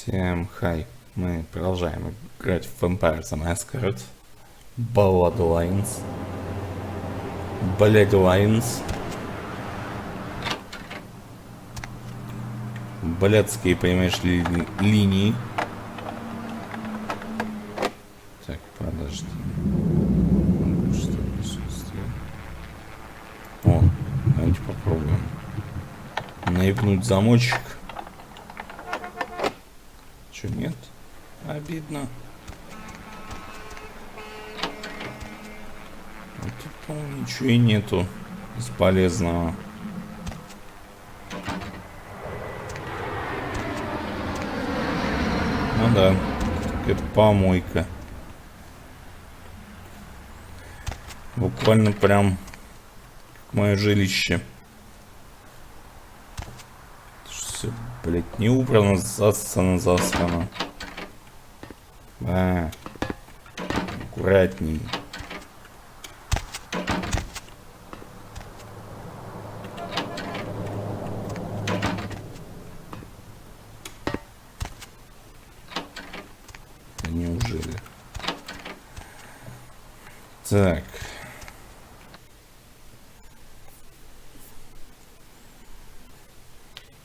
Всем хай. Мы продолжаем играть в Vampire the Masquerade. Bloodlines. Bloodlines. Блядские, понимаешь, линии. Так, подожди. Что присутствие? О, давайте попробуем. Наебнуть замочек. Че, нет? Обидно. А тут, по-моему, ничего и нету бесполезного. Ну да, это помойка. Буквально прям как мое жилище. Все, блять, не убрано, засрано. Аккуратней. Неужели? Так.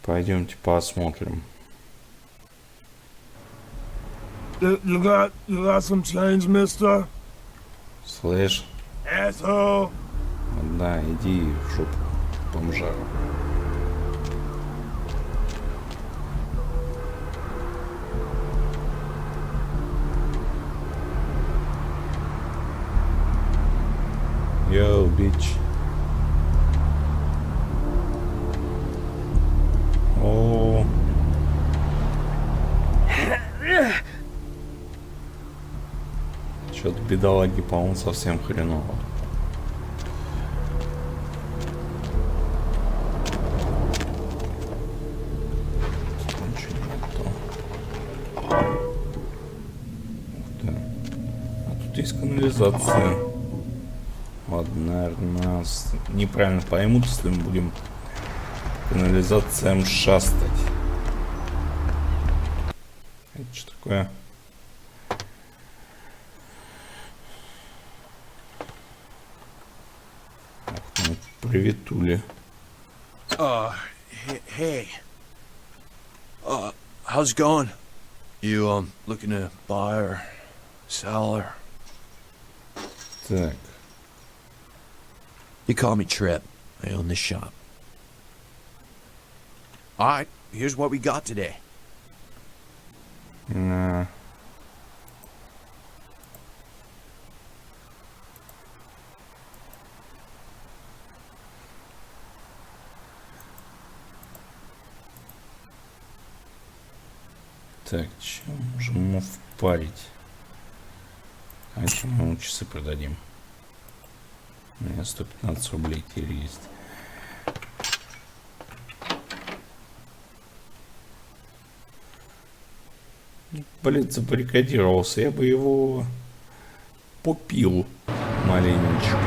Пойдемте посмотрим. You got some change, mister? Слышь? Asshole. Да, иди в жопу, бомжара. Йоу, бич. О. Чё-то бедолаги, по-моему, совсем хреново. Ничего нету. Ух ты. А тут есть канализация. Ладно, наверное, нас неправильно поймут, если мы будем канализациям шастать. Это что такое? Ах, ну, приветули. Hey. How's it going? You, looking to buy or sell or... Так. You call me Trip. I own this shop. Alright, here's what we got today. Так, чем можем ему впарить? А чем мы ему часы продадим? У меня 115 рублей теперь есть. Блин, забаррикадировался. Я бы его попил маленечко.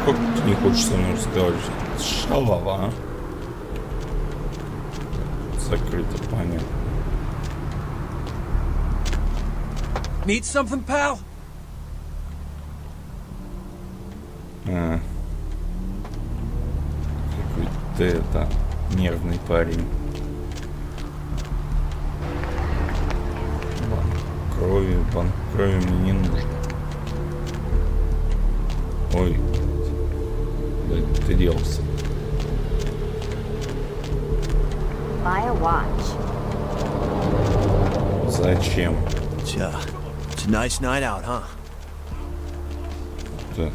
Как ты не хочешь со мной разговаривать? Шалава, а? Закрыто, понятно. Need something, pal? Какой-то это нервный парень. Банк крови мне не нужно. Ой, куда ты делся? Buy a watch. Зачем? It's a nice night out, huh? Да.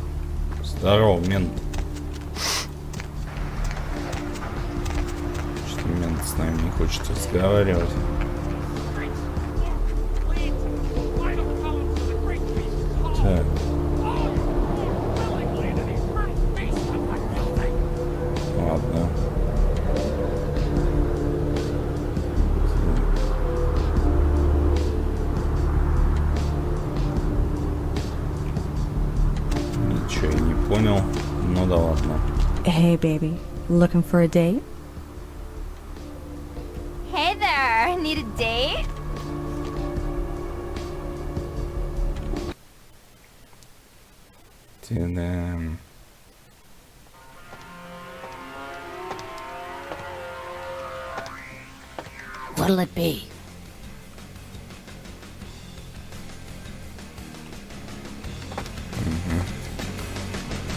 Здорово, мент. Что мент с нами не хочет разговаривать. Так. Ладно. Ничего я не понял. Ну да ладно. Hey, baby. Looking for a date? Hey there, need a date? Та-дам. What'll it be?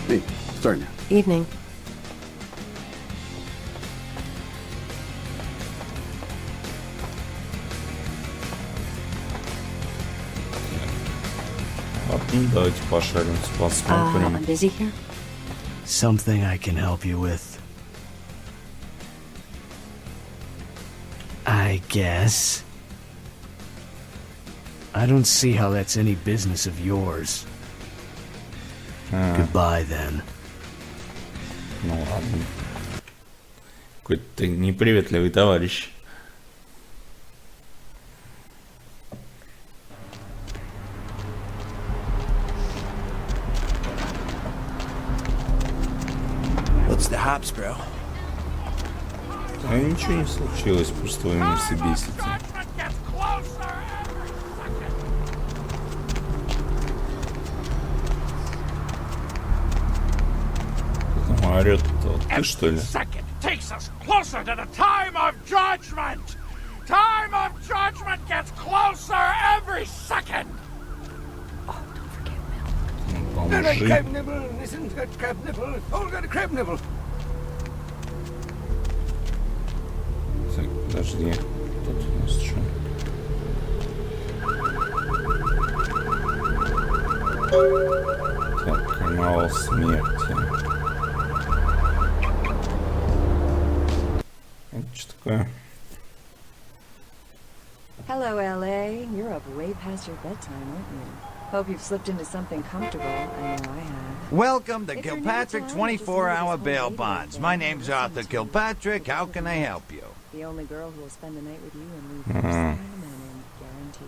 Hey, start now. Evening. Ладно, давайте пошарим, посмотрим. I'm busy here. Something I can help you with? I guess. I don't see how that's any business of yours. Goodbye, then. Ну ладно. Какой-то ты неприветливый товарищ. What's the hops, bro? А ничего не случилось, просто вы меня все бесите. Кто орёт-то? Вот ты что ли? Second takes us closer to the time of judgment. Time of judgment gets closer every second. Поможи. Crab nibble, listen to crab nibble. Oh, got a crab nibble. Так, подожди. Тут у нас что? Так, канал смерти. Это что такое? Hello, LA. You're up way past your bedtime, aren't you? Hope you've slipped into something comfortable. I know I have. Welcome to If you're new Kilpatrick to town, 24-hour just bail leave this bonds. whole My lady name's there. Arthur Kilpatrick. How can I help you? The only girl who will spend the night with you and leave first thing in the morning, guaranteed.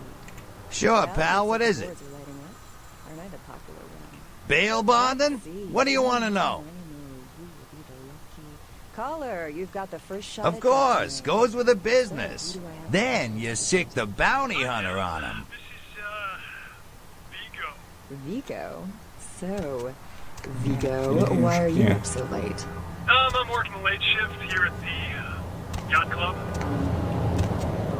Sure, Well, pal. What looks is like it? the boards are lighting up. Aren't I the popular one? Bail bonding? See, What do you want to I know? you will be the lucky caller. You've got the first shot. Of at course. that Goes with the So, business. who do I have? Then you sick the bounty hunter on him. Vigo. So, Vigo, why are you Yeah. up so late? I'm working the late shift here at the yacht club.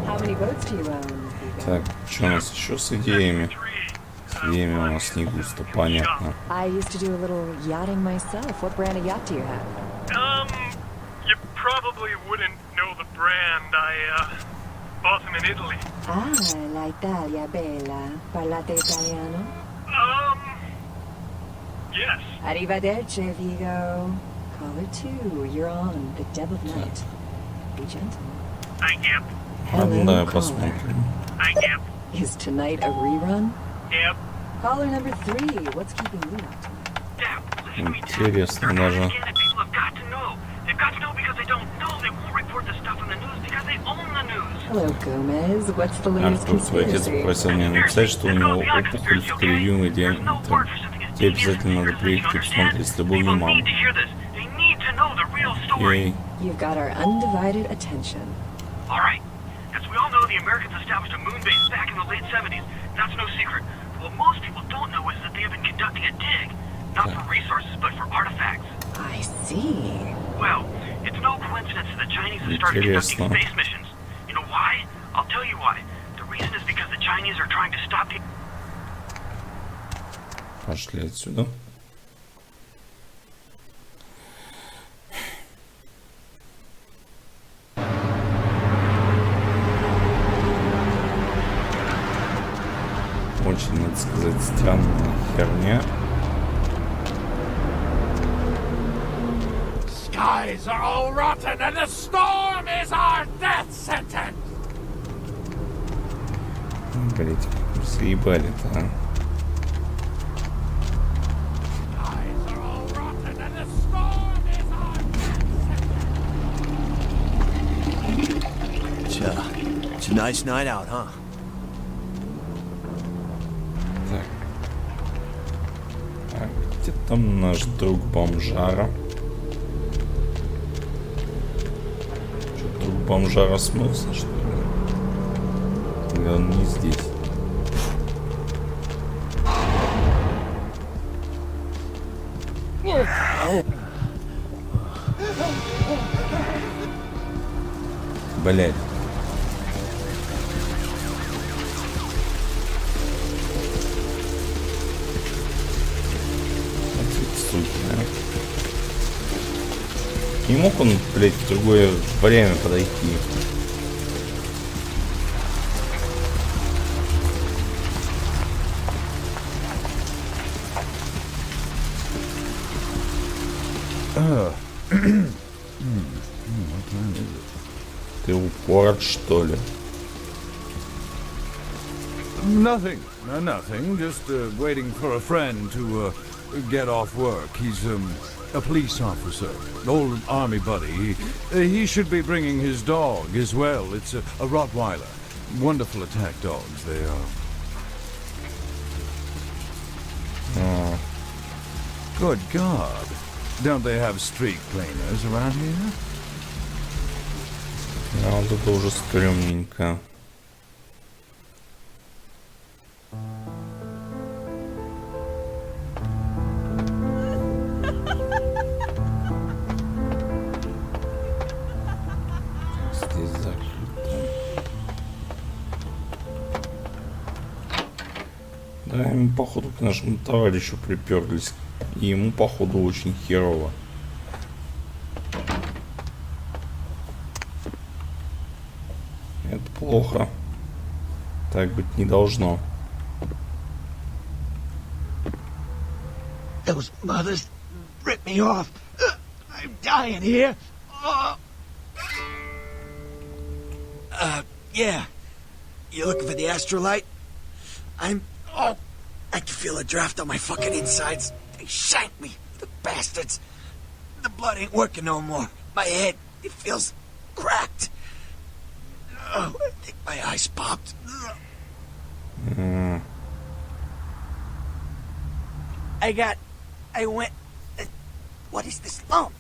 How many boats do you own, Vigo? Так, что у нас еще с идеями? С идеями у нас не густо, понятно. I used to do a little yachting myself. What brand of yacht do you have? You probably wouldn't know the brand. I bought them in Italy. Ah, la Italia bella. Parlate italiano? Yes. Arrivederci, Vigo. Caller 2, you're on. The Deb of Night. Be gentle. Yep. Ладно, Hello, давай caller. посмотрим. Yep. Is tonight a rerun? Yep. Caller number 3, what's keeping you up tonight? Yeah, listen to me, Dad. Интересно даже. Again, that people have got to know. They've got to know because they don't know. They won't report the stuff on the news because they own the news. Hello, Gomez. What's the latest Артур, твой отец conspiracy? попросил меня написать, что у него опухоль в кривью, где тебе обязательно надо приехать и посмотреть с любовью, People мама. need to hear this. They need to know the real story. Ей. You've got our undivided attention. All right. As we all know, the Americans established a moon base back in the late 70s. That's no secret. What most people don't know is that they have been conducting a dig. Not for resources, but for artifacts. I see. Well, it's no coincidence that the Chinese have started conducting Интересно. space missions. You know why? I'll tell you why. The reason is because the Chinese are trying to stop the... Пошли отсюда. Очень, надо сказать, странная херня. Skies are all rotten and the storm is our death sentence. Блять, как мы заебали-то, а? Skies are all rotten and the storm is our death sentence. It's a nice night out, huh? Так. Так, Где там наш друг бомжара? Что, друг бомжара смылся, что ли? Или он не здесь? Блять. Не мог он, блядь, в другое время подойти? Ты упорот, что ли? Nothing. Nothing. Just waiting for a friend to get off work. He's a police officer, old army buddy. He should be bringing his dog as well. It's a Rottweiler. Wonderful attack dogs, they are. Good God. Don't they have street cleaners around here? А вот это уже стрёмненько. Здесь закрыто. Да, ему походу к нашему товарищу приперлись. И ему походу очень херово. Это плохо. Так быть не должно. Those mothers ripped me off. I'm dying here. Yeah. You looking for the astrolite? I can feel a draft on my fucking insides. They shanked me, the bastards. The blood ain't working no more. My head, it feels cracked. Oh, I think my eyes popped. I went... What is this lump?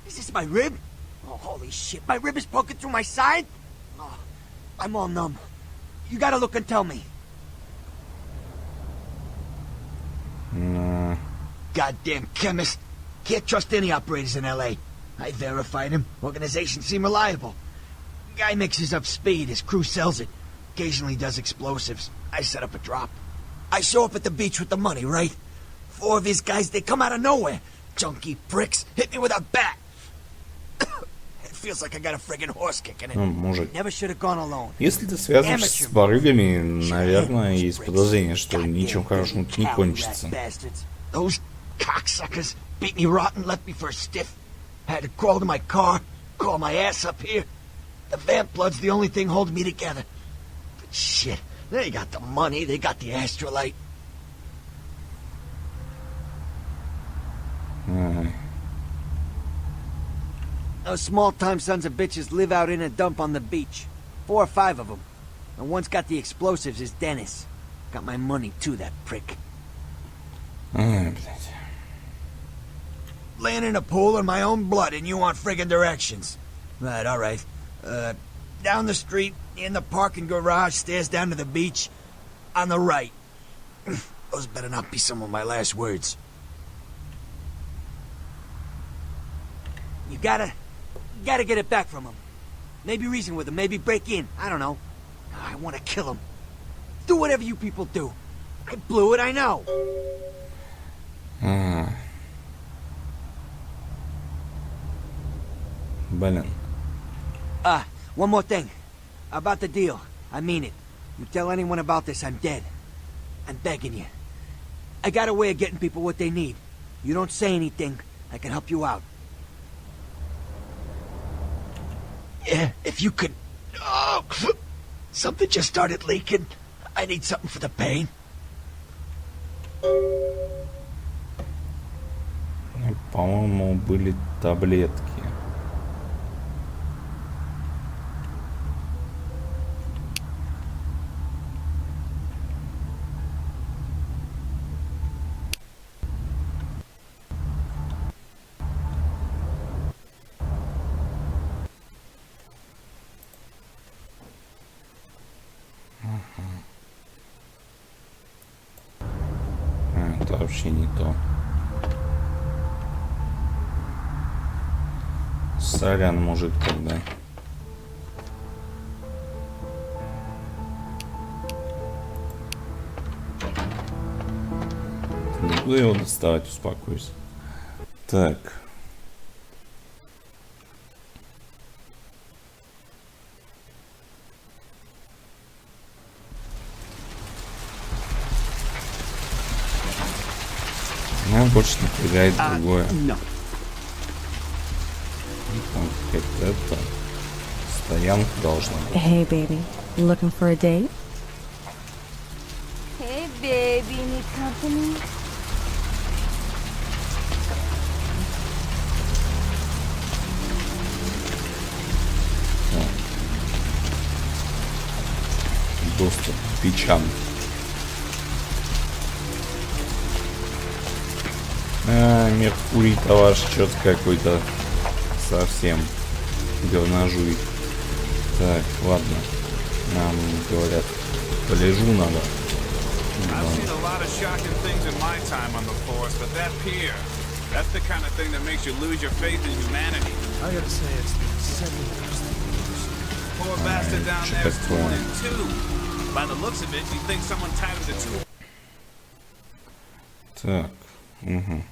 Is this my rib? Oh, holy shit, my rib is poking through my side? Oh, I'm all numb. You gotta look and tell me. Goddamn chemist. Can't trust any operators in L.A. I verified him. Organizations seem reliable. Guy mixes up speed, his crew sells it. Occasionally does explosives. I set up a drop. I show up at the beach with the money, right? 4 of his guys, they come out of nowhere. Junky pricks hit me with a bat. It feels like I got a friggin' horse kicking it. Может. Never should have gone alone. Если ты связываешься с барыгами, наверное, есть подозрение, что ничем хорошим не кончится. Those cocksuckers beat me rotten, left me for a stiff. Had to crawl to my car, call my ass up here. The vamp blood's the only thing holding me together. But shit, they got the money, they got the astrolite. Those small-time sons of bitches live out in a dump on the beach. 4 or 5 of them. And one's got the explosives is Dennis. Got my money too, that prick. Laying in a pool in my own blood and you want friggin' directions. Right, alright. Down the street, in the parking garage, stairs down to the beach. On the right. Those better not be some of my last words. You gotta get it back from him. Maybe reason with him, maybe break in. I don't know. I want to kill him. Do whatever you people do. I blew it, I know. Блин. One more thing. About the deal. I mean it. You tell anyone about this, I'm dead. I'm begging you. I got a way of getting people what they need. You don't say anything, I can help you out. Yeah, if you could... Oh, something just started leaking. I need something for the pain. По-моему, были таблетки. это вообще не то. Сорян, мужик, тогда. Не буду его доставать, успокойся. Так. Меня больше напрягает другое. Это стоянка должна быть. Hey, baby. Looking for a date? Hey, baby, need company? Доступ к печам. Меркурий-то ваш что-то какой-то совсем говножуй. Так, ладно. Нам говорят, полежу надо. I've seen a lot of shocking things in my time on the force, but that pier, that's the kind of thing that makes you lose your faith in humanity. I gotta say, it's been 7 years. Poor bastard down there is torn in two. By the looks of it, you think someone tied him to two. Так. Угу.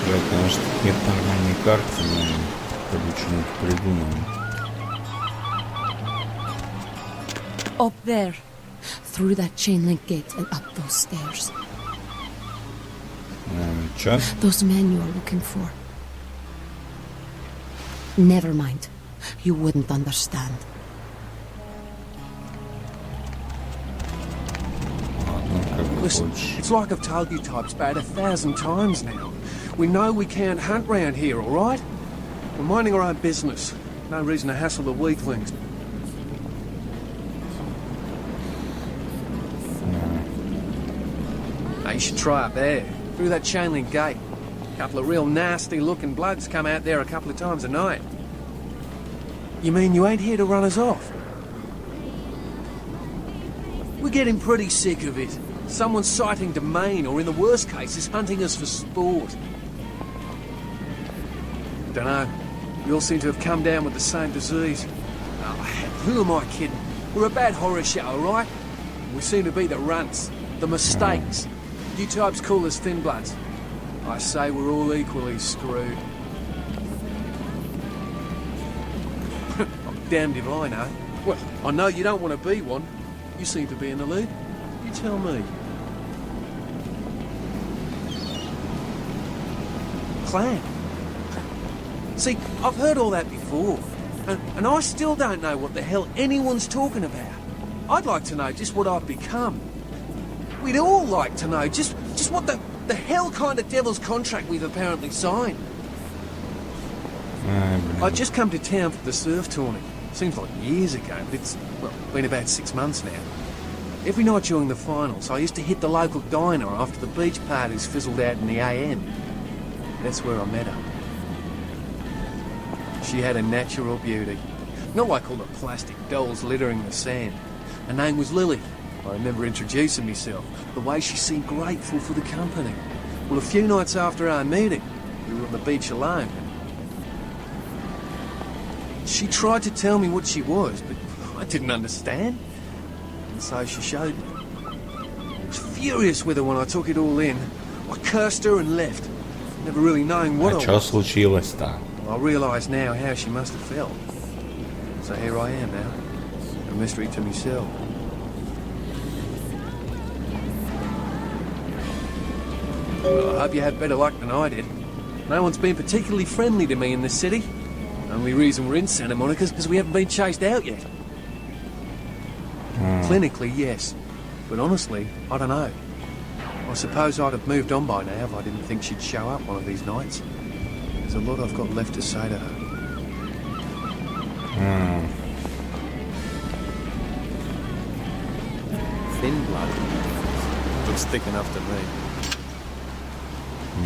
Да, конечно, нет нормальной карты, но это что-нибудь придумаем. Up there, through that chain link gate and up those stairs. Чё? Those men you are looking for. Never mind. You wouldn't understand. Listen, it's like I've told you types about 1,000 times now. We know we can't hunt round here, all right? We're minding our own business. No reason to hassle the weaklings. Now, you should try up there, through that chain link gate. A couple of real nasty-looking bloods come out there a couple of times a night. You mean you ain't here to run us off? We're getting pretty sick of it. Someone's sighting domain, or in the worst cases, hunting us for sport. Dunno. We all seem to have come down with the same disease. Oh, who am I kidding? We're a bad horror show, alright? We seem to be the runts, the mistakes. You types call us thin bloods. I say we're all equally screwed. I'm damned if I know. Well, I know you don't want to be one. You seem to be in the lead. You tell me. Clan. See, I've heard all that before. And I still don't know what the hell anyone's talking about. I'd like to know just what I've become. We'd all like to know just what the hell kind of devil's contract we've apparently signed. I'd just come to town for the surf tournament. Seems like years ago, but it's, well, been about 6 months now. Every night during the finals, I used to hit the local diner after the beach parties fizzled out in the AM. That's where I met her. She had a natural beauty. Not like all the plastic dolls littering the sand. Her name was Lily. I remember introducing myself. The way she seemed grateful for the company. Well, a few nights after our meeting, we were on the beach alone. She tried to tell me what she was, but I didn't understand. And so she showed me. I was furious with her when I took it all in. I cursed her and left, never really knowing what I что was. случилось-то? Well, I realise now how she must have felt. So here I am now, a mystery to myself. Well, I hope you had better luck than I did. No one's been particularly friendly to me in this city. Only reason we're in Santa Monica is because we haven't been chased out yet. Clinically, yes. But honestly, I don't know. I suppose I'd have moved on by now if I didn't think she'd show up one of these nights. There's a lot I've got left to say to her. Thin blood. Looks thick enough to me.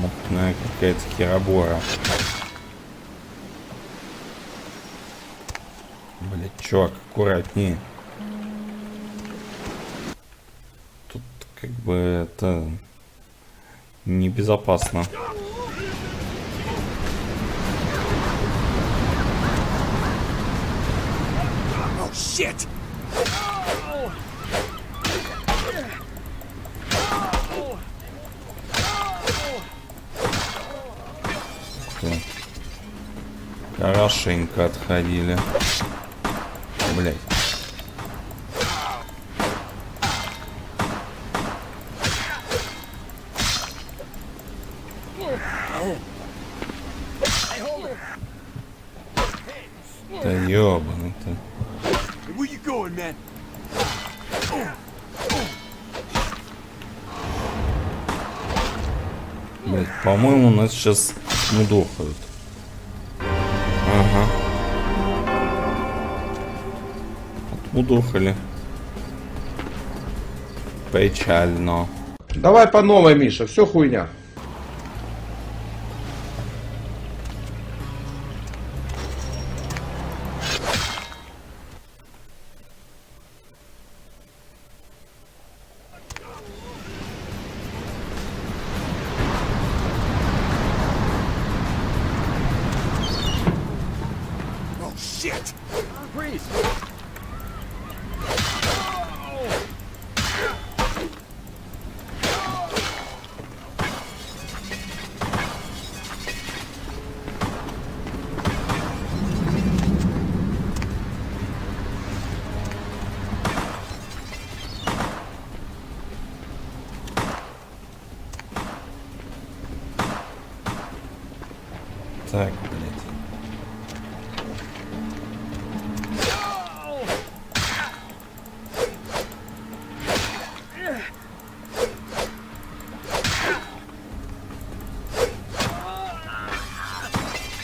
Мутная какая-то херобора. Блять, чувак, аккуратнее. Как бы это небезопасно. Oh, shit! Хорошенько отходили. Блять. Да ёбаный-то. Where you going, man? Блять, по-моему, нас сейчас мудохают. Ага. Отмудохали. Печально. Давай по новой, Миша, все хуйня. Oh, shit! Freeze! Так, блядь.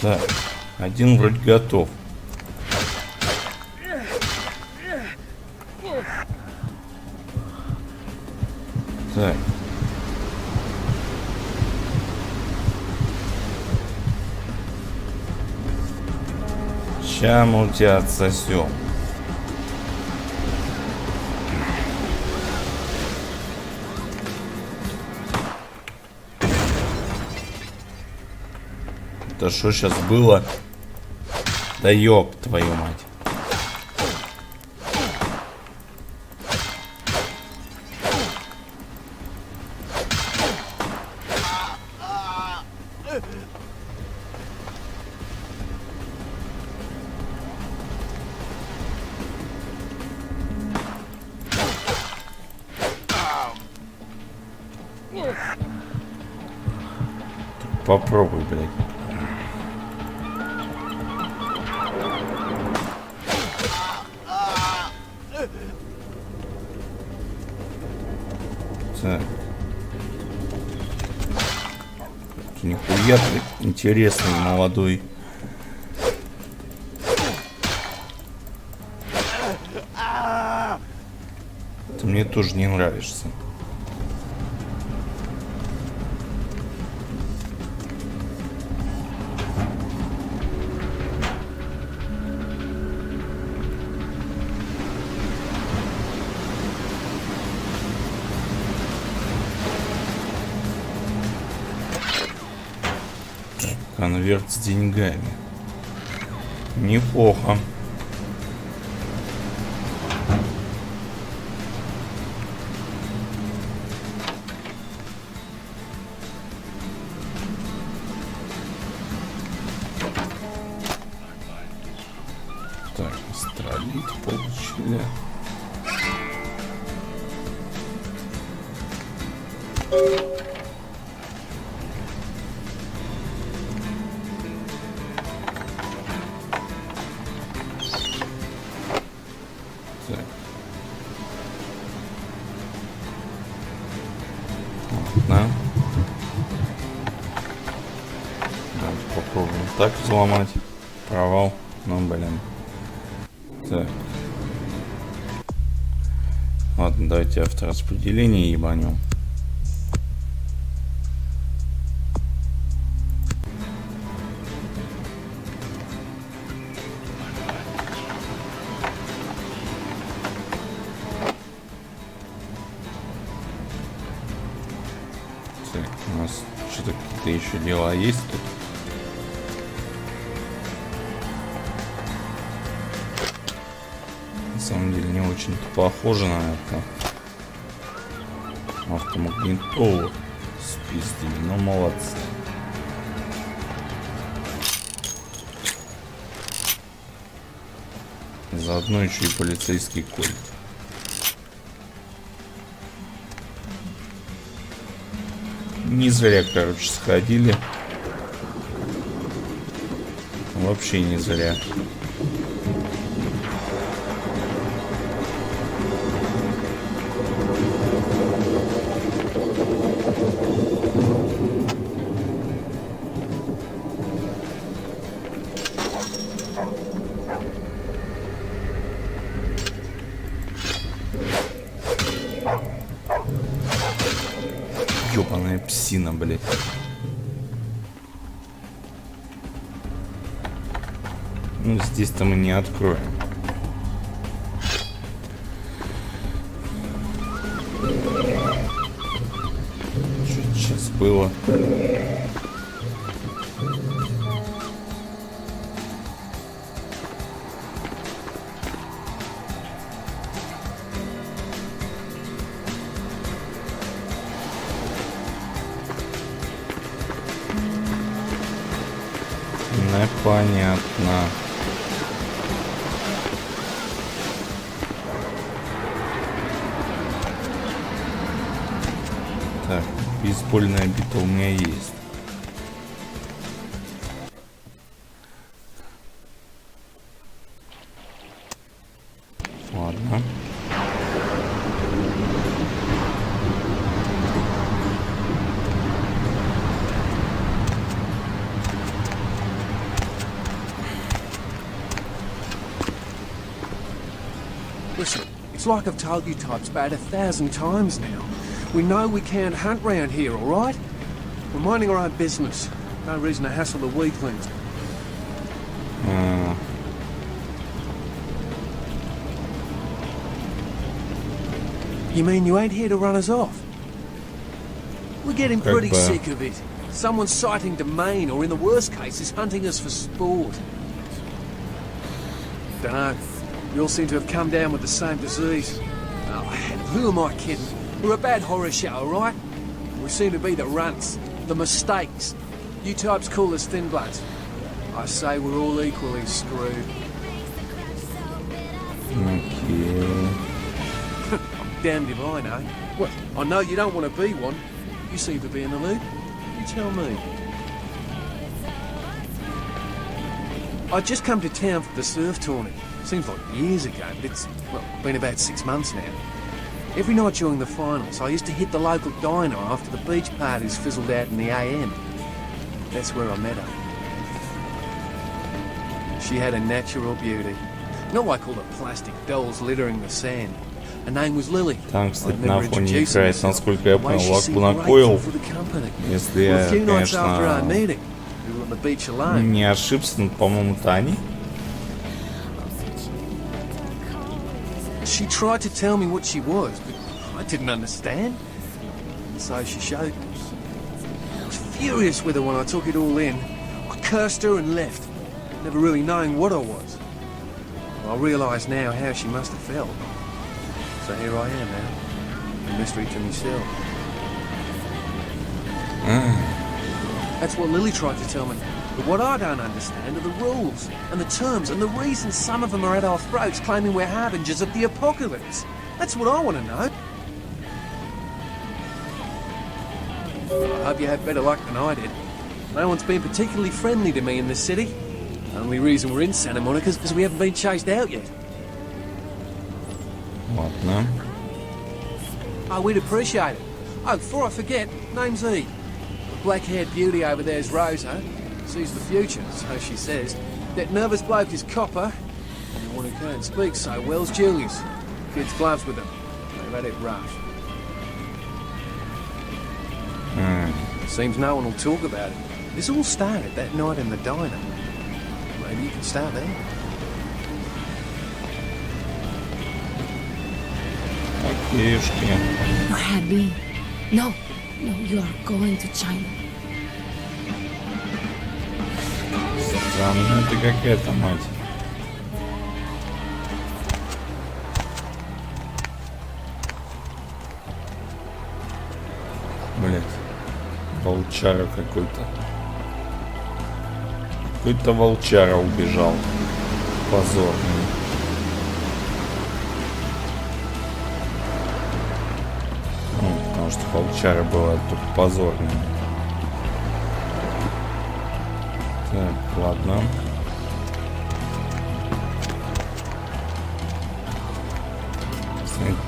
Так, один вроде готов. Так. Ща мы у тебя отсосем. Это что сейчас было? Да ёб твою мать. Попробуй, блядь. Так. Нихуя ты интересный, молодой. Ты мне тоже не нравишься. Конверт с деньгами. Неплохо. Так, астролит получили. Попробуем так взломать. Провал. Ну, блин. Так. Ладно, давайте автораспределение ебанем. У нас что-то какие-то еще дела есть тут. На самом деле не очень-то похоже на это. Автомагнитолу спиздили, но молодцы. Заодно еще и полицейский кольт. Не зря, короче, сходили. Вообще не зря. Ёбаная псина, блядь. Ну, здесь-то мы не откроем. Что сейчас было? Непонятно. Так, бейсбольная бита у меня есть. Ладно. Listen, it's like I've told you types about 1,000 times now. We know we can't hunt round here, all right? We're minding our own business. No reason to hassle the weaklings. You mean you ain't here to run us off? We're getting pretty sick of it. Someone's sighting domain, or in the worst case, is hunting us for sport. Dunno. We all seem to have come down with the same disease. Oh, who am I kidding? We're a bad horror show, alright? We seem to be the runts, the mistakes. You types call us thin bloods. I say we're all equally screwed. Okay. I'm damned if I know. Well, I know you don't want to be one. You seem to be in the loop. You tell me. I'd just come to town for the surf tourney. Seems like years ago, but it's, well, been about 6 months now. Every night during the finals, I used to hit the local diner after the beach parties fizzled out in the AM. That's where I met her. She had a natural beauty. Not like all the plastic dolls littering the sand. Her name was Lily. Там, кстати, на фоне играет, насколько я понял, Лакунакойл. Если я, конечно, не ошибся, но, по-моему, Тани. She tried to tell me what she was, but I didn't understand. So she showed me. I was furious with her when I took it all in. I cursed her and left, never really knowing what I was. Well, I realise now how she must have felt. So here I am now, a mystery to myself. That's what Lily tried to tell me. But what I don't understand are the rules and the terms and the reasons some of them are at our throats claiming we're harbingers of the apocalypse. That's what I want to know. I hope you have better luck than I did. No one's been particularly friendly to me in this city. Only reason we're in Santa Monica is because we haven't been chased out yet. Ладно. Oh, we'd appreciate it. Oh, before I forget, name's E. The black-haired beauty over there's Rosa. Sees the future, so she says. That nervous bloke is Copper. And the one who can't speak so well's Julius. Kids gloves with them. They've had it rough. Seems no one will talk about it. This all started that night in the diner. Maybe you can start there. Окейшки. Not happy. No. No, you are going to China. Странная ты какая-то, мать. Блять. Волчара какой-то. Какой-то волчара убежал. Позорный. Ну, потому что волчара была тут позорная. Так, ладно.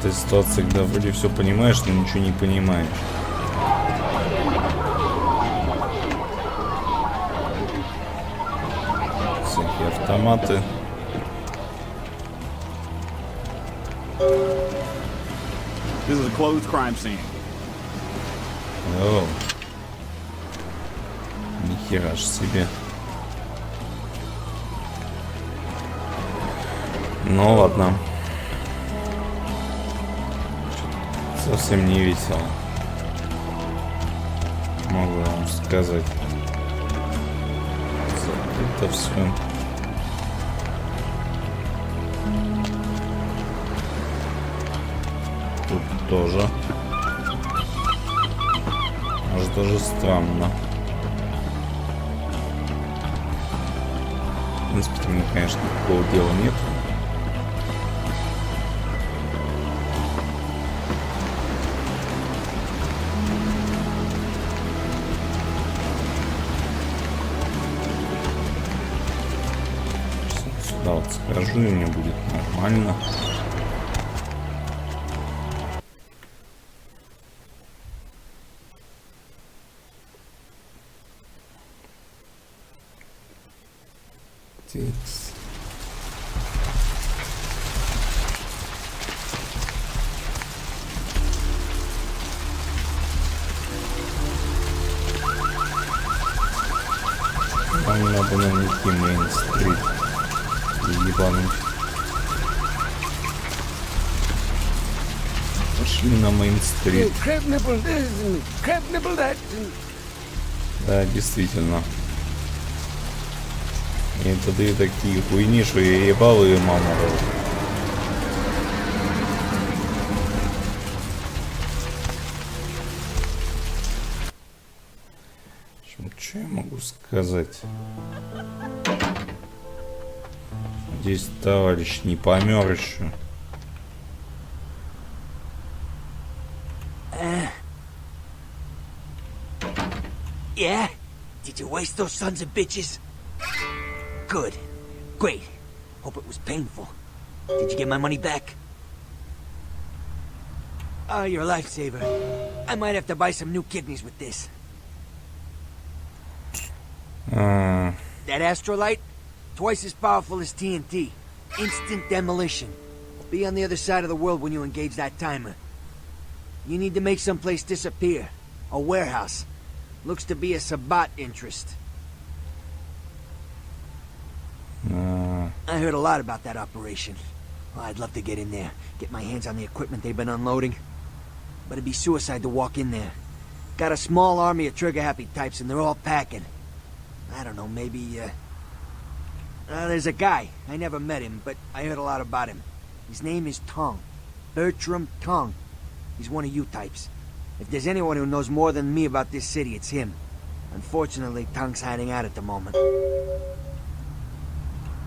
Это ситуация, когда вроде все понимаешь, но ничего не понимаешь. Всякие автоматы. This is a closed crime scene. О, нихера ж себе. Ну ладно. Совсем не весело. Могу вам сказать. Это все. Тут тоже. Аж даже странно. В принципе, мне, конечно, такого дела нет. Сюда вот схожу, и мне будет нормально. Тикс. Нам надо найти Мейн-стрит. Ебануть. Пошли на Мейн-стрит. Да, действительно. И тогда и такие хуйни, что я ебал ее маму. Что я могу сказать? Здесь товарищ не помер еще. Yeah? Did you waste those sons of bitches? Good. Great. Hope it was painful. Did you get my money back? Oh, you're a lifesaver. I might have to buy some new kidneys with this. That astrolight? Twice as powerful as TNT. Instant demolition. Be on the other side of the world when you engage that timer. You need to make someplace disappear. A warehouse. Looks to be a Sabbat interest. I heard a lot about that operation. Well, I'd love to get in there, get my hands on the equipment they've been unloading. But it'd be suicide to walk in there. Got a small army of trigger-happy types and they're all packing. I don't know, maybe, there's a guy. I never met him, but I heard a lot about him. His name is Tong. Bertram Tong. He's one of you types. If there's anyone who knows more than me about this city, it's him. Unfortunately, Tong's hiding out at the moment.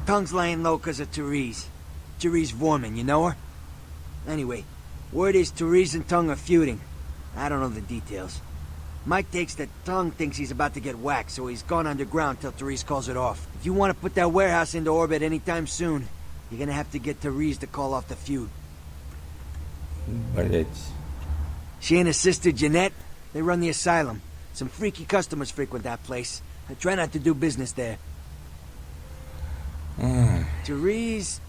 Tong's laying low because of Therese. Therese Vorman, you know her? Anyway, word is Therese and Tong are feuding. I don't know the details. Mike takes that Tong thinks he's about to get whacked, so he's gone underground till Therese calls it off. If you want to put that warehouse into orbit anytime soon, you're gonna have to get Therese to call off the feud. Блять. She and her sister Jeanette, they run the asylum. Some freaky customers frequent that place. I try not to do business there. Therese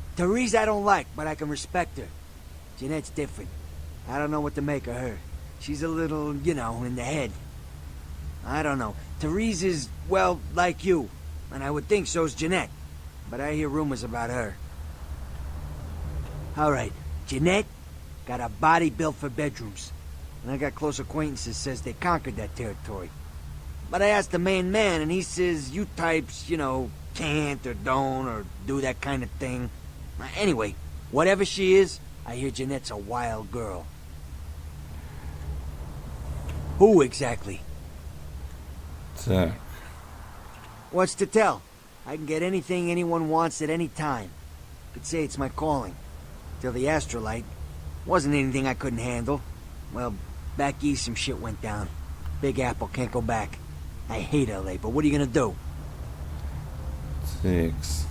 I don't like, but I can respect her. Jeanette's different. I don't know what to make of her. She's a little, you know, in the head. I don't know. Therese is, well, like you. And I would think so's Jeanette. But I hear rumors about her. Alright, Jeanette got a body built for bedrooms. and I got close acquaintances says they conquered that territory. But I asked the main man, and he says you types, you know, can't or don't or do that kind of thing. Anyway, whatever she is, I hear Jeanette's a wild girl. Who exactly? Так. What's to tell? I can get anything anyone wants at any time. Could say it's my calling. Till the astrolite. Wasn't anything I couldn't handle. Well, back east some shit went down. Big Apple can't go back. I hate LA, but what are you gonna do? Текс.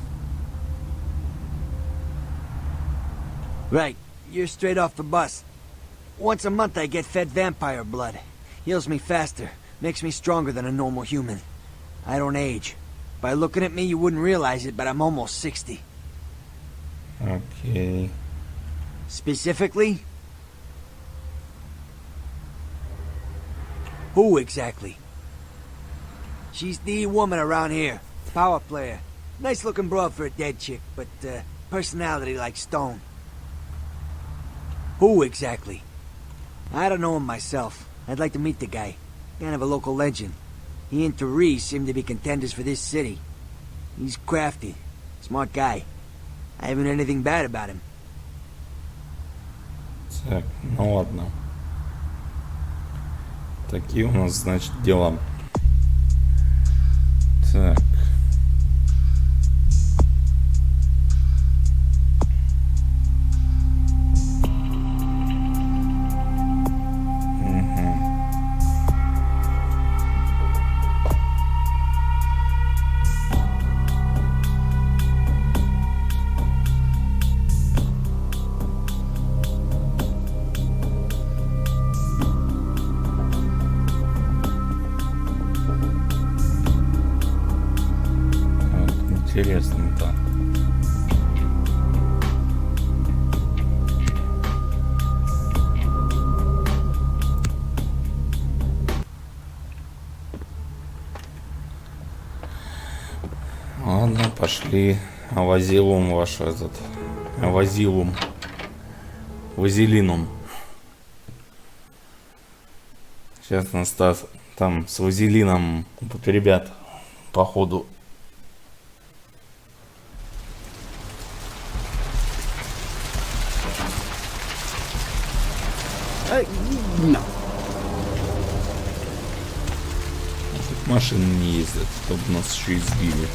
Right, you're straight off the bus. Once a month I get fed vampire blood. Heals me faster, makes me stronger than a normal human. I don't age. By looking at me you wouldn't realize it, but I'm almost 60. Окей. Specifically? Who exactly? She's the woman around here. Power player. Nice looking broad for a dead chick, but personality like stone. Who exactly? I don't know him myself. I'd like to meet the guy. Kind of a local legend. He and Therese seem to be contenders for this city. He's crafty. Smart guy. I haven't heard anything bad about him. Так, ну ладно. Такие у нас, значит, дела. Так. Интересно так. Ладно, пошли. Авазилум ваш этот. Авазилум. Вазелином. Сейчас нас там с вазелином употребят, походу. No. Машины не ездят, чтобы нас еще избили.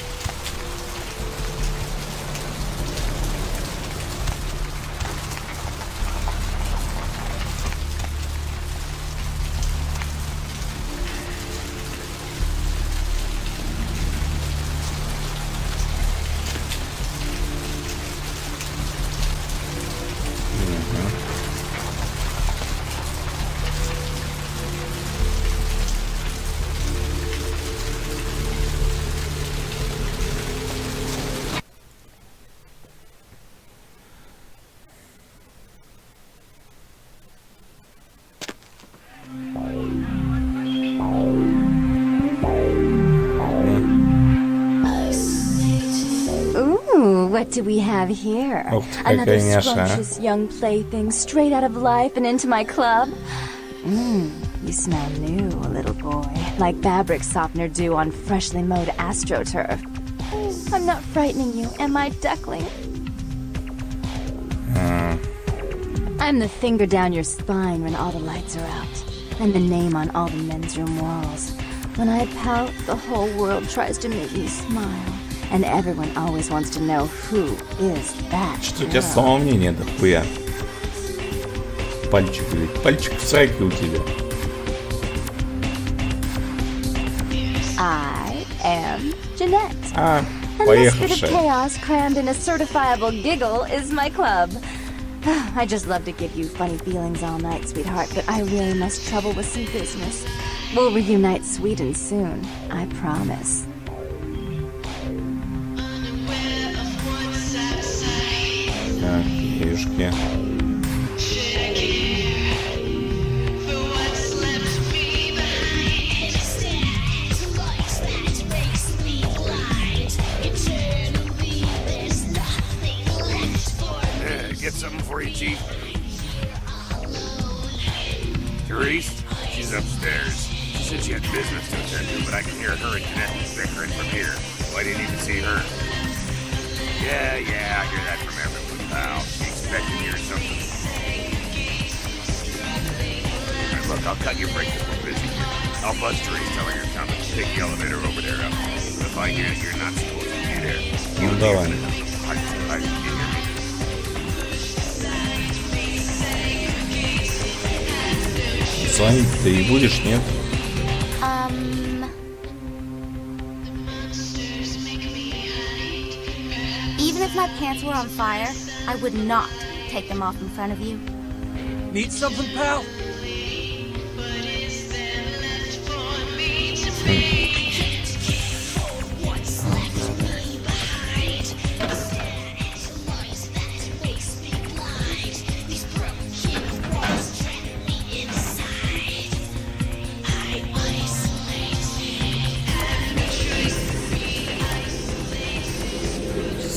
What do we have here? Oh, Another какая scrumptious young plaything straight out of life and into my club? You smell new, little boy. Like fabric softener dew on freshly mowed astroturf. I'm not frightening you, am I, duckling? I'm the finger down your spine when all the lights are out. And the name on all the men's room walls. When I pout, the whole world tries to make me smile. And everyone always wants to know who is that girl. Что у тебя самомнение дохуя? Пальчик, блядь. Пальчик в сраке у тебя. I am Jeanette. А, And поехавшая. Masquerade chaos crammed in a certifiable giggle is my club. I just love to give you funny feelings all night, sweetheart, but I really must trouble with some business. We'll reunite sweet and soon, I promise. Так, юшки. Get something for you, Chief. Therese? She's upstairs. She said she had business to attend to, but I can hear her and Jeanette bickering from here. So I didn't even see her. Yeah, I hear that from everyone, pal. She expected you or something. Alright, look, I'll cut your break if we're busy here. I'll buzz Therese, tell her you're coming. Take the elevator over there. If I hear you're not supposed to be there. Ну давай. I can hear me. Звонить ты и будешь, нет? Even if my pants were on fire, I would not take them off in front of you. Need something, pal?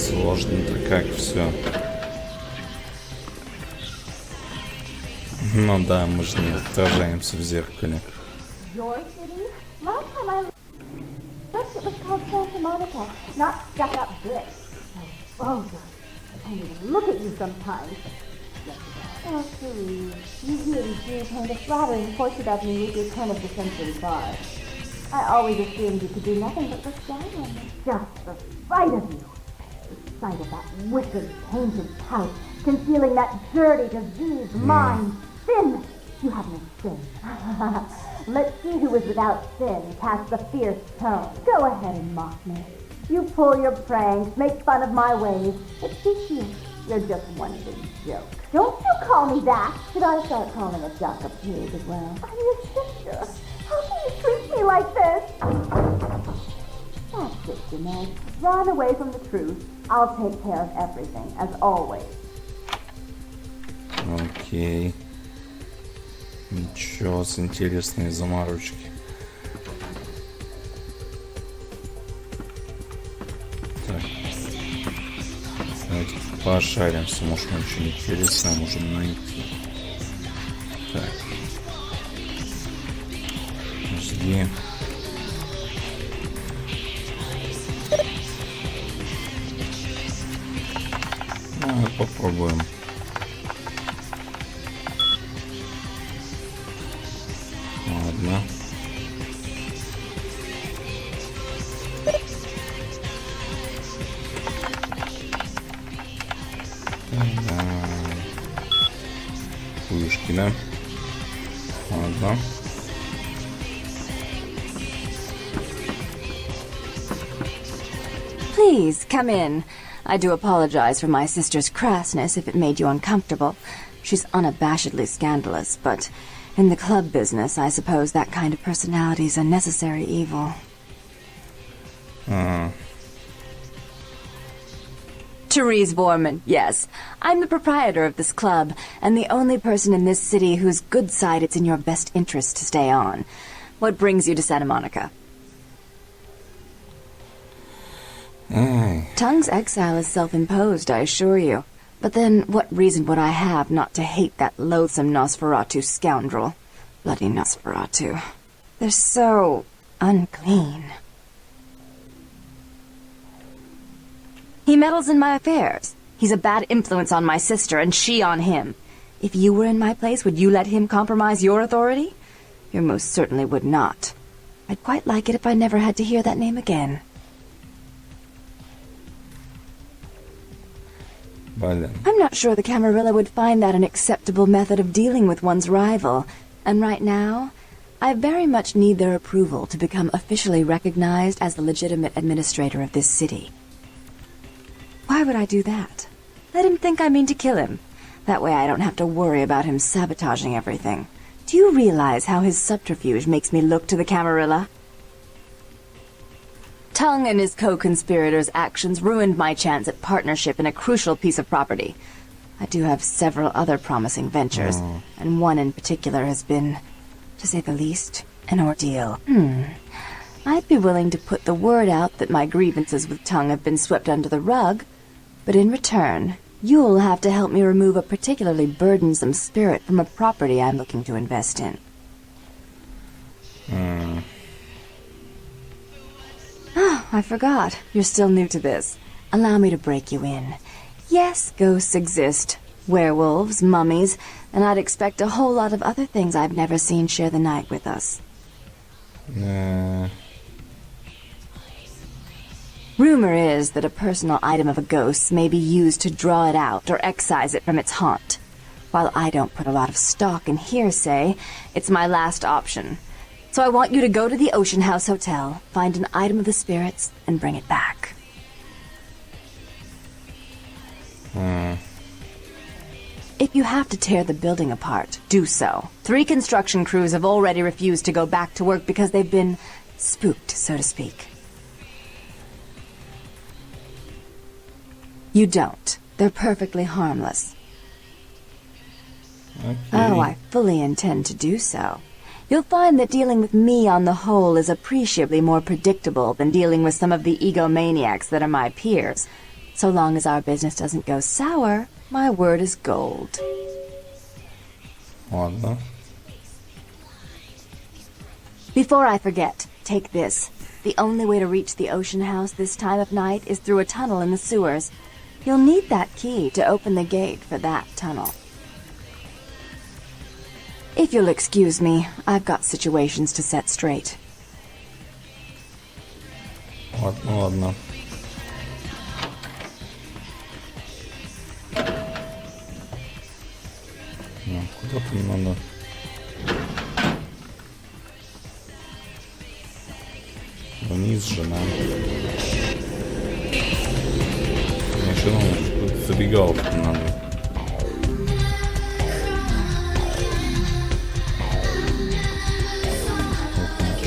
Сложно-то как все. Ну да, мы же не отражаемся в зеркале. Your city? Last time I looked, it was called Santa Monica, not stuck-up bricks. So vulgar. I can't even look at you sometimes. Oh, please. You really do paint a flattering portrait of me with your turn of the century bar. I always assumed you could do nothing but look down on me. Just the sight of you. The sight of that wicked, painted pouch, concealing that dirty, diseased mind. Sin! You have no sin. Let's see who is without sin, cast the fierce tone. Go ahead and mock me. You pull your pranks, make fun of my ways. It suits you. You're just one big joke. Don't you call me that! Should I start calling a jock a pig as well? I'm your sister. How can you treat me like this? That's it, Jeanette. Run away from the truth. I'll take care of everything, as always. Окей. Ничего, с интересные заморочки. Так. Давайте пошаримся, может мы что-нибудь интересное можем найти. Так. Жди. Ну, попробуем. Ладно. Пушки, да? Ладно. Please, come in. I do apologize for my sister's crassness if it made you uncomfortable. She's unabashedly scandalous, but in the club business, I suppose that kind of personality's a necessary evil. Therese Vorman, yes. I'm the proprietor of this club, and the only person in this city whose good side it's in your best interest to stay on. What brings you to Santa Monica? Tongue's exile is self-imposed, I assure you. But then, what reason would I have not to hate that loathsome Nosferatu scoundrel? Bloody Nosferatu. They're so unclean. He meddles in my affairs. He's a bad influence on my sister, and she on him. If you were in my place, would you let him compromise your authority? You most certainly would not. I'd quite like it if I never had to hear that name again. I'm not sure the Camarilla would find that an acceptable method of dealing with one's rival. And right now, I very much need their approval to become officially recognized as the legitimate administrator of this city. Why would I do that? Let him think I mean to kill him. That way I don't have to worry about him sabotaging everything. Do you realize how his subterfuge makes me look to the Camarilla? Tongue and his co-conspirators' actions ruined my chance at partnership in a crucial piece of property. I do have several other promising ventures, and one in particular has been, to say the least, an ordeal. I'd be willing to put the word out that my grievances with Tongue have been swept under the rug, but in return, you'll have to help me remove a particularly burdensome spirit from a property I'm looking to invest in. I forgot. You're still new to this. Allow me to break you in. Yes, ghosts exist. Werewolves, mummies, and I'd expect a whole lot of other things I've never seen share the night with us. Rumor is that a personal item of a ghost's may be used to draw it out or excise it from its haunt. While I don't put a lot of stock in hearsay, it's my last option. So I want you to go to the Ocean House Hotel, find an item of the spirits, and bring it back. If you have to tear the building apart, do so. 3 construction crews have already refused to go back to work because they've been spooked, so to speak. You don't. They're perfectly harmless. Okay. Oh, I fully intend to do so. You'll find that dealing with me on the whole is appreciably more predictable than dealing with some of the egomaniacs that are my peers. So long as our business doesn't go sour, my word is gold. Ладно. Before I forget, take this. The only way to reach the Ocean House this time of night is through a tunnel in the sewers. You'll need that key to open the gate for that tunnel. If you'll excuse me, I've got situations to set straight. Ладно, ладно. Ну, куда-то надо. Вниз же нам. Еще нам забегаловку надо.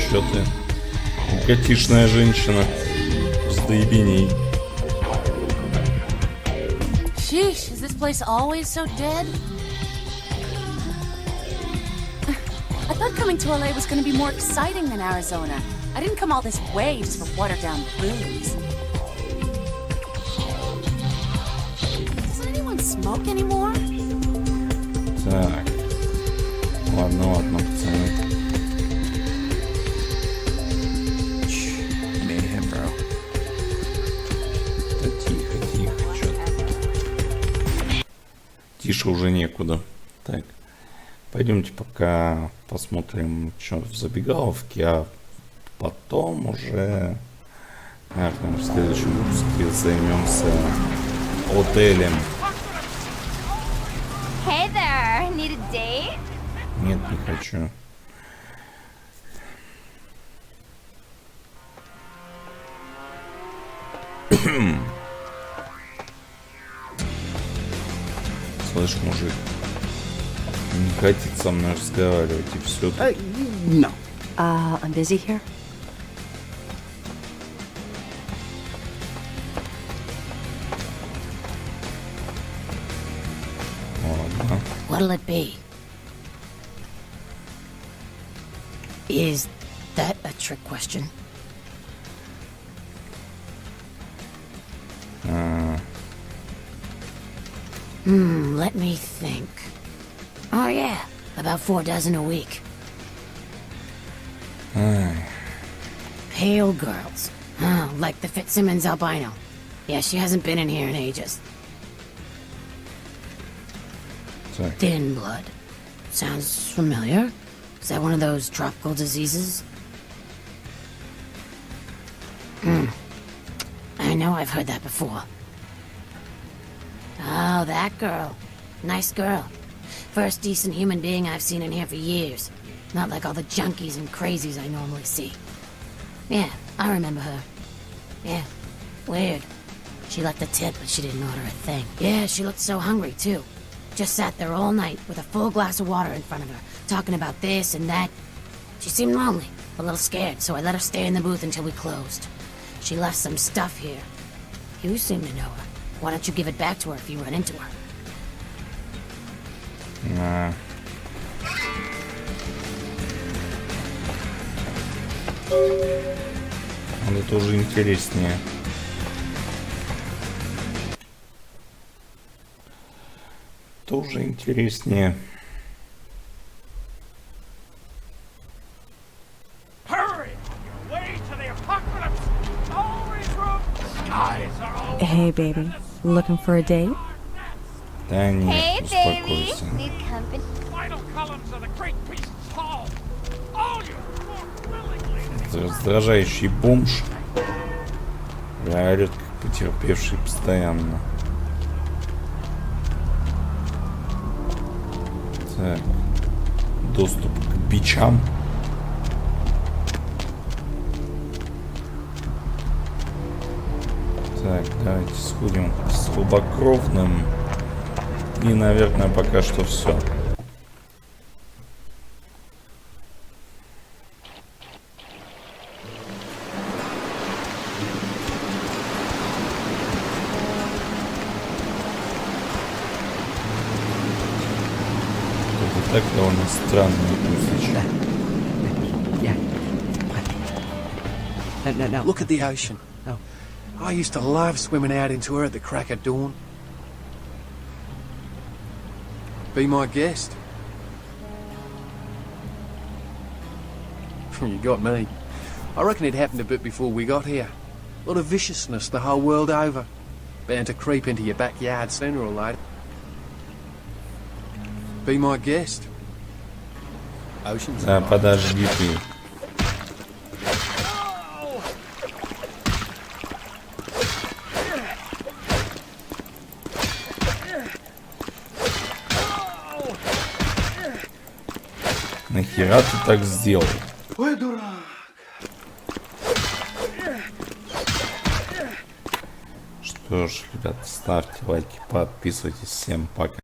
Чё ты? Котишная женщина с доебиней. Sheesh, is this place always so dead? I thought coming to LA was going to be more exciting than Arizona. I didn't come all this way just for watered-down booze. Does anyone smoke anymore? Так. Ладно, ладно, пацаны. Mayhem, bro. Да тихо, тихо, чё-то. Тише уже некуда. Так. Пойдемте пока посмотрим, что в забегаловке, а потом уже, наверное, в следующем выпуске займемся отелем. Hey there, need a date? Нет, не хочу. Слышь, мужик, не хотит со мной разговаривать, и все. No. I'm busy here. Ладно. What'll it be? Is that a trick question? Let me think. Oh yeah, about 4 dozen a week. Pale girls. Oh, like the Fitzsimmons albino. Yeah, she hasn't been in here in ages. Sorry. Thin blood. Sounds familiar. Is that one of those tropical diseases? I know I've heard that before. Oh, that girl. Nice girl. First decent human being I've seen in here for years. Not like all the junkies and crazies I normally see. Yeah, I remember her. Yeah, weird. She left a tip, but she didn't order a thing. Yeah, she looked so hungry, too. Just sat there all night with a full glass of water in front of her, talking about this and that. She seemed lonely, a little scared, so I let her stay in the booth until we closed. She left some stuff here. You seem to know her. Why don't you give it back to her if you run into her? Nah. Это уже интереснее. Это уже интереснее. Hurry! Your way to the apocalypse! Oh! Hey, baby. Looking for a date? Да нет, Hey, baby. успокойся. Need company? Vital columns of the great beast's hull. All you Раздражающий бомж. Орёт как потерпевший постоянно. Так. Доступ к бичам. Так, давайте сходим к слабокровным. И, наверное, пока что все. Это так довольно странная мысль. No. Look at the ocean. No. I used to love swimming out into her at the crack of dawn. Be my guest. You got me. I reckon it happened a bit before we got here. A lot of viciousness the whole world over. Bound to creep into your backyard sooner or later. Be my guest. Ocean's Да, подожди ты. Нахера ты так сделал? Ой, дурак. Что ж, ребят, ставьте лайки, подписывайтесь. Всем пока.